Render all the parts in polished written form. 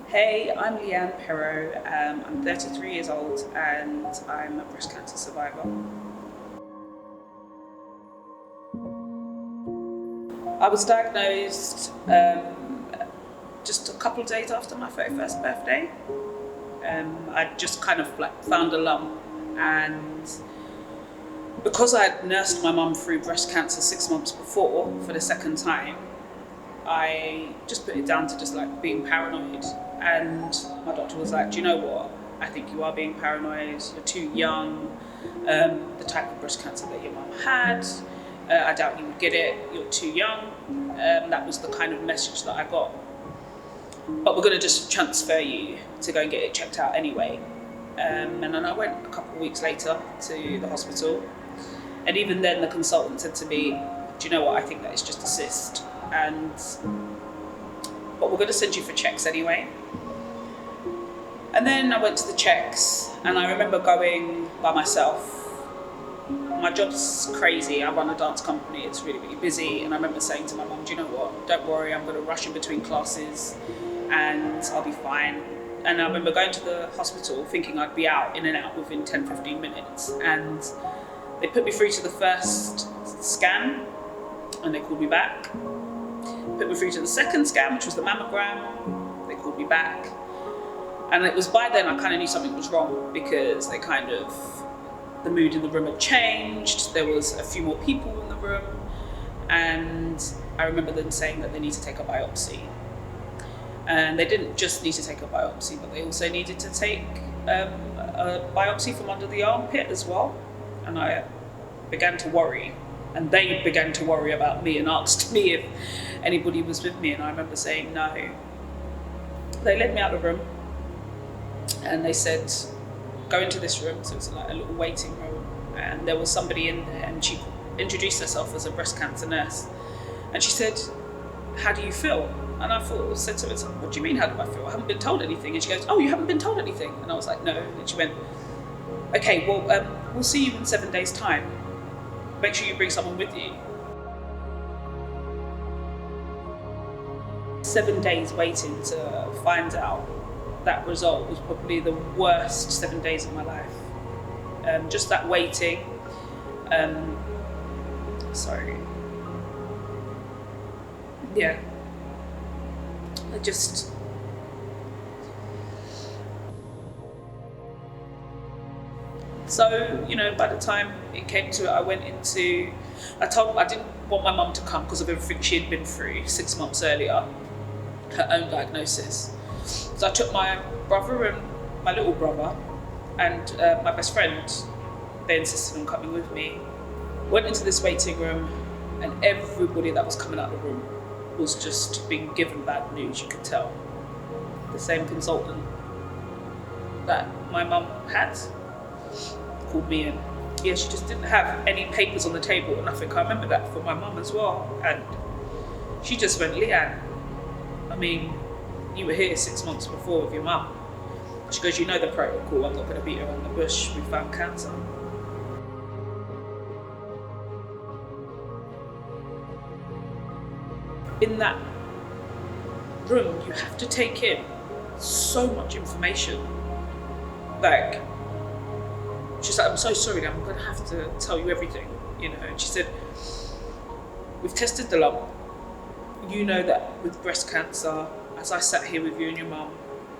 Hey, I'm Leanne Perot. I'm 33 years old and I'm a breast cancer survivor. I was diagnosed just a couple of days after my 31st birthday. I just kind of like found a lump, and because I had nursed my mum through breast cancer 6 months before for the second time, I just put it down to just like being paranoid. And my doctor was like, do you know what? I think you are being paranoid. You're too young. The type of breast cancer that your mum had, I doubt you would get it. You're too young. That was the kind of message that I got. But we're going to just transfer you to go and get it checked out anyway. And then I went a couple of weeks later to the hospital. And even then the consultant said to me, do you know what? I think that it's just a cyst. But we're going to send you for checks anyway. And then I went to the checks, and I remember going by myself. My job's crazy. I run a dance company. It's really, really busy. And I remember saying to my mum, do you know what? Don't worry, I'm going to rush in between classes and I'll be fine. And I remember going to the hospital thinking I'd be out, in and out within 10, 15 minutes. And they put me through to the first scan and they called me back. Put me through to the second scan, which was the mammogram. They called me back. And it was by then I kind of knew something was wrong, because the mood in the room had changed. There was a few more people in the room. And I remember them saying that they need to take a biopsy. And they didn't just need to take a biopsy, but they also needed to take a biopsy from under the armpit as well. And I began to worry. And they began to worry about me and asked me if anybody was with me. And I remember saying no. They led me out of the room and they said, go into this room. So it was like a little waiting room. And there was somebody in there, and she introduced herself as a breast cancer nurse. And she said, how do you feel? And I said to her, what do you mean, how do I feel? I haven't been told anything. And she goes, oh, you haven't been told anything? And I was like, no. And she went, okay, well, we'll see you in 7 days' time. Make sure you bring someone with you. 7 days waiting to find out that result was probably the worst 7 days of my life. Just that waiting. Yeah. So, by the time it came to it, I didn't want my mum to come because of everything she had been through 6 months earlier, her own diagnosis. So I took my brother and my little brother and my best friend. They insisted on coming with me. Went into this waiting room, and everybody that was coming out of the room was just being given bad news, you could tell. The same consultant that my mum had called me in. Yeah, she just didn't have any papers on the table or nothing. I remember that for my mum as well. And she just went, Leanne, I mean, you were here 6 months before with your mum. She goes, you know the protocol, I'm not going to beat around the bush, we found cancer. In that room, you have to take in so much information. Like, she's like, I'm so sorry, I'm going to have to tell you everything, And she said, we've tested the lump. You know that with breast cancer, as I sat here with you and your mum,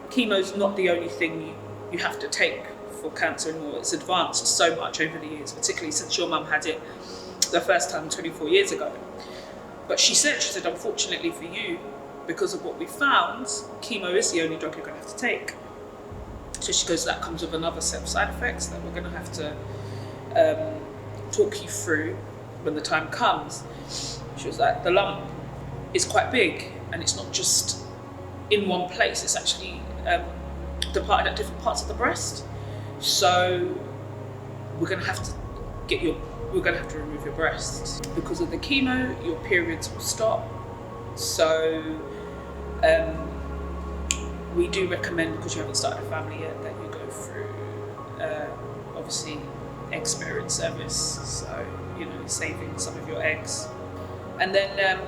chemo's not the only thing you have to take for cancer anymore. It's advanced so much over the years, particularly since your mum had it the first time 24 years ago. But she said, unfortunately for you, because of what we found, chemo is the only drug you're going to have to take. So she goes, that comes with another set of side effects that we're going to have to talk you through when the time comes. She was like, the lump is quite big, and it's not just in one place, it's actually departed at different parts of the breast. So we're going to have to remove your breast. Because of the chemo, your periods will stop. So we do recommend, because you haven't started a family yet, that you go through obviously egg sparing service, so saving some of your eggs. And then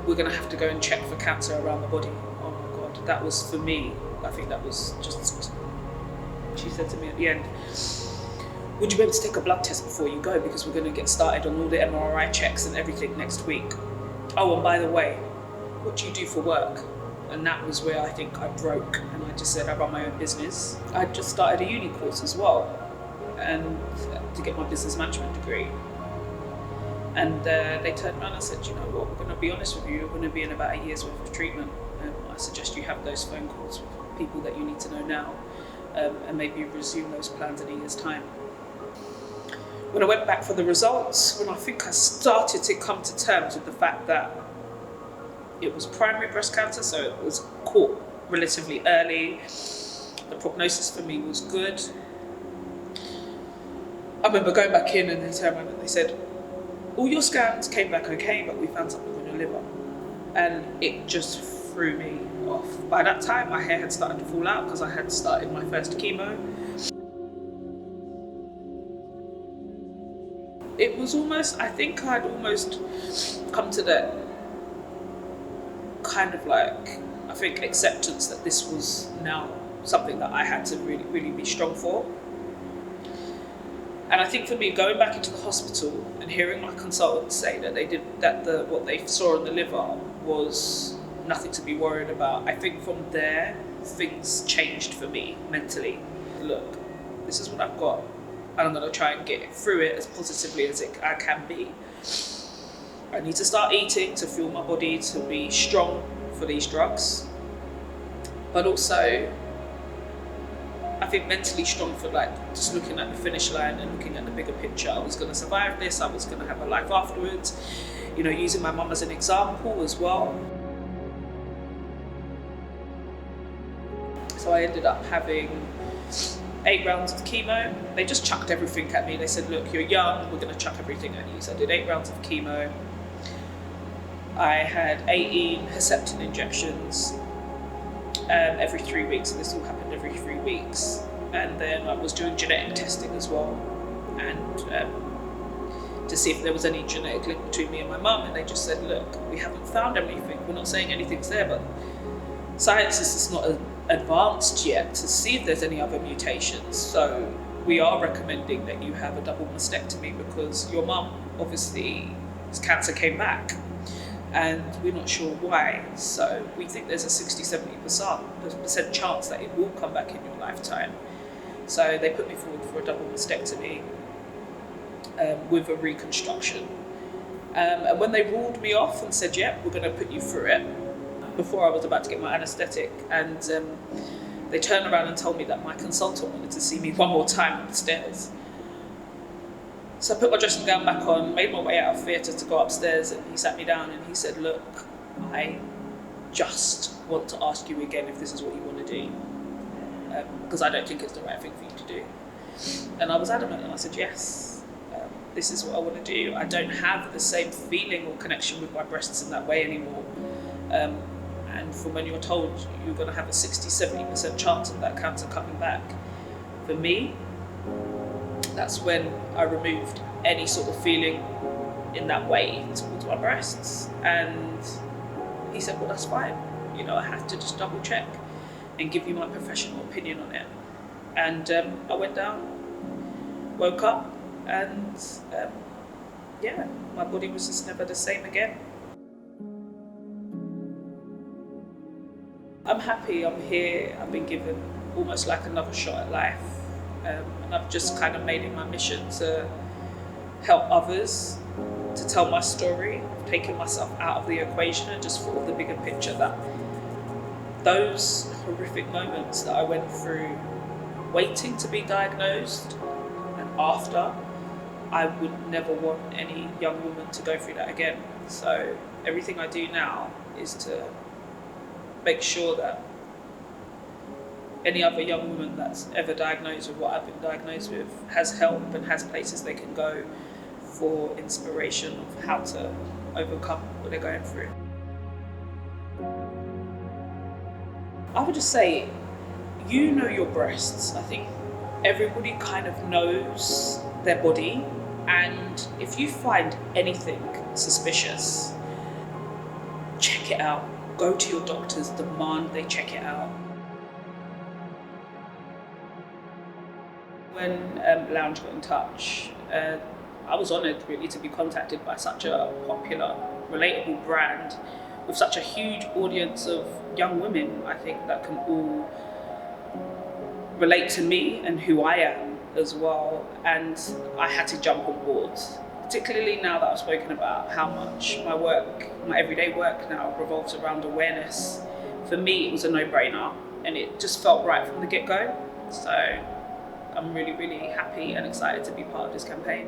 we're going to have to go and check for cancer around the body. Oh my God, that was for me. I think that was just, she said to me at the end, would you be able to take a blood test before you go? Because we're going to get started on all the MRI checks and everything next week. Oh, and by the way, what do you do for work? And that was where I think I broke, and I just said I run my own business. I just started a uni course as well, and to get my business management degree. And they turned around and said, you know what, we're going to be honest with you, you're going to be in about a year's worth of treatment. I suggest you have those phone calls with people that you need to know now, and maybe resume those plans in a year's time. When I went back for the results, when I think I started to come to terms with the fact that it was primary breast cancer, so it was caught relatively early. The prognosis for me was good. I remember going back in and they turned around and they said, all your scans came back okay, but we found something on your liver. And it just threw me off. By that time, my hair had started to fall out because I had started my first chemo. It was almost, I think I'd almost come to that kind of like, I think, acceptance that this was now something that I had to really, really be strong for. And I think for me, going back into the hospital and hearing my consultants say that they did that, what they saw in the liver was nothing to be worried about. I think from there, things changed for me mentally. Look, this is what I've got, and I'm going to try and get through it as positively as I can be. I need to start eating to fuel my body to be strong for these drugs, but also I think mentally strong for like just looking at the finish line and looking at the bigger picture. I was going to survive this, I was going to have a life afterwards, you know, using my mum as an example as well. So I ended up having 8 rounds of chemo. They just chucked everything at me. They said, look, you're young, we're going to chuck everything at you. So I did 8 rounds of chemo. I had 18 Herceptin injections every 3 weeks, and this all happened every 3 weeks. And then I was doing genetic testing as well, and to see if there was any genetic link between me and my mum, and they just said, look, we haven't found anything, we're not saying anything's there, but science is just not advanced yet to see if there's any other mutations. So we are recommending that you have a double mastectomy because your mum, obviously, cancer came back, and we're not sure why. So we think there's a 60-70% chance that it will come back in your lifetime. So they put me forward for a double mastectomy with a reconstruction. And when they ruled me off and said, yeah, we're going to put you through it, before I was about to get my anaesthetic, and they turned around and told me that my consultant wanted to see me one more time upstairs. So I put my dressing gown back on, made my way out of theatre to go upstairs, and he sat me down and he said, look, I just want to ask you again if this is what you want to do, because I don't think it's the right thing for you to do. And I was adamant, and I said, yes, this is what I want to do. I don't have the same feeling or connection with my breasts in that way anymore. And from when you're told you're going to have a 60-70% chance of that cancer coming back, for me, that's when I removed any sort of feeling in that way towards my breasts. And he said, well, that's fine. You know, I have to just double check and give you my professional opinion on it. And I went down, woke up, and yeah, my body was just never the same again. I'm happy, I'm here, I've been given almost like another shot at life. And I've just kind of made it my mission to help others, to tell my story. I've taken myself out of the equation and just thought of the bigger picture, that those horrific moments that I went through waiting to be diagnosed and after, I would never want any young woman to go through that again. So everything I do now is to make sure that any other young woman that's ever diagnosed with what I've been diagnosed with has help and has places they can go for inspiration of how to overcome what they're going through. I would just say, you know your breasts. I think everybody kind of knows their body, and if you find anything suspicious, check it out. Go to your doctors, demand they check it out. When Lounge got in touch, I was honoured really to be contacted by such a popular, relatable brand with such a huge audience of young women, I think, that can all relate to me and who I am as well. And I had to jump on board, particularly now that I've spoken about how much my work, my everyday work now revolves around awareness. For me, it was a no-brainer, and it just felt right from the get-go. So I'm really, really happy and excited to be part of this campaign.